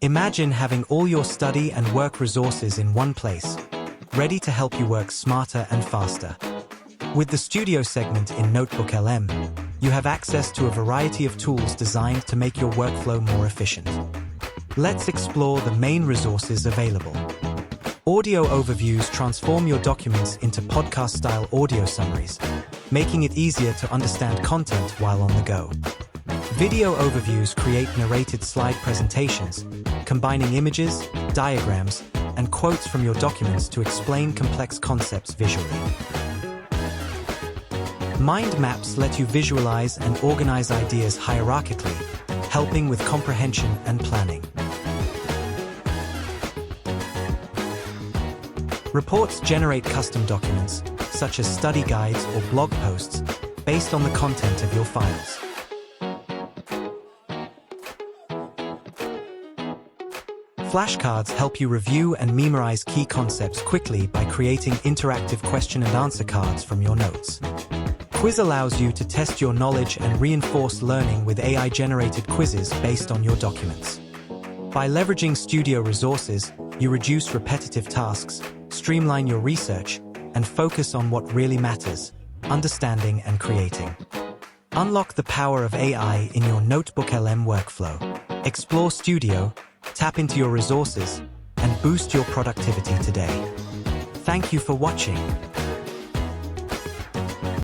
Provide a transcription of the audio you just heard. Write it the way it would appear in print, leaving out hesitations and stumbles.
Imagine having all your study and work resources in one place, ready to help you work smarter and faster. With the Studio segment in NotebookLM, you have access to a variety of tools designed to make your workflow more efficient. Let's explore the main resources available. Audio overviews transform your documents into podcast-style audio summaries, making it easier to understand content while on the go. Video overviews create narrated slide presentations, combining images, diagrams, and quotes from your documents to explain complex concepts visually. MindMaps let you visualize and organize ideas hierarchically, helping with comprehension and planning. Reports generate custom documents, such as study guides or blog posts, based on the content of your files. Flashcards help you review and memorize key concepts quickly by creating interactive question and answer cards from your notes. Quiz allows you to test your knowledge and reinforce learning with AI-generated quizzes based on your documents. By leveraging Studio resources, you reduce repetitive tasks, streamline your research, and focus on what really matters, understanding and creating. Unlock the power of AI in your NotebookLM workflow. Explore Studio, tap into your resources, and boost your productivity today. Thank you for watching.